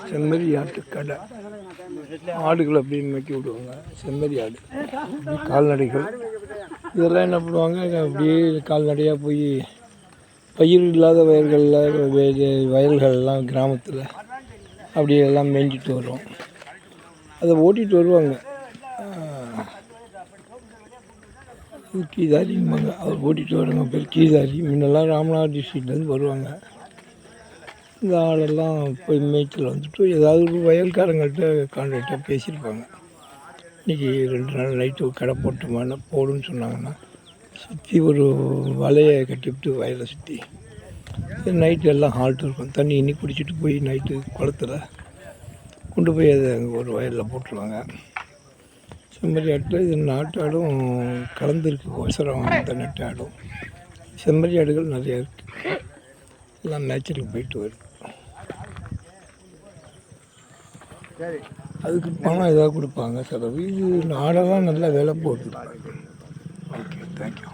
செம்மறி ஆட்டு கடை. ஆடுகள் அப்படின்னு மேய்க்கி விடுவாங்க. செம்மறி ஆடு கால்நடைகள் இதெல்லாம் என்ன பண்ணுவாங்க, அப்படியே கால்நடையாக போய் பயிர் இல்லாத வயல்கள்லாம் கிராமத்தில் அப்படியே எல்லாம் மேய்ஞ்சிட்டு வரும். அதை ஓட்டிகிட்டு வருவாங்க. கீதாரிம்பாங்க. அவர் ஓட்டிகிட்டு வரவங்க பேர் கீதாரி. முன்னெல்லாம் ராமநாதபுரம் டிஸ்ட்ரிக்ட்லேருந்து வருவாங்க. இந்த ஆடெல்லாம் போய் மேய்ச்சல் வந்துட்டு ஏதாவது ஒரு வயல்காரங்கள்ட்ட கான்ட்ராக்டாக பேசியிருப்பாங்க. இன்றைக்கி 2 நாள் நைட்டு கடை போட்டுமான்னு போடுன்னு சொன்னாங்கன்னா சுற்றி ஒரு வலையை கட்டிவிட்டு வயலை சுற்றி நைட்டு எல்லாம் ஹால்ட் இருக்கும். தண்ணி இன்னி குடிச்சிட்டு போய் நைட்டு குளத்துல கொண்டு போய் அதை அங்கே ஒரு வயலில் போட்டுருவாங்க. செம்மறி ஆட்டில் இது நாட்டு ஆடும் கலந்துருக்கு. அவசரம் அந்த நாட்டு ஆடும் செம்மறி ஆடுகள் நிறையா இருக்குது. எல்லாம் மேய்ச்சலுக்கு போயிட்டு வருது. அதுக்கு பணம் ஏதாவது கொடுப்பாங்க செலவு. இது ஆடெல்லாம் நல்லா விலை போட்டுருக்காங்க. Okay, thank you.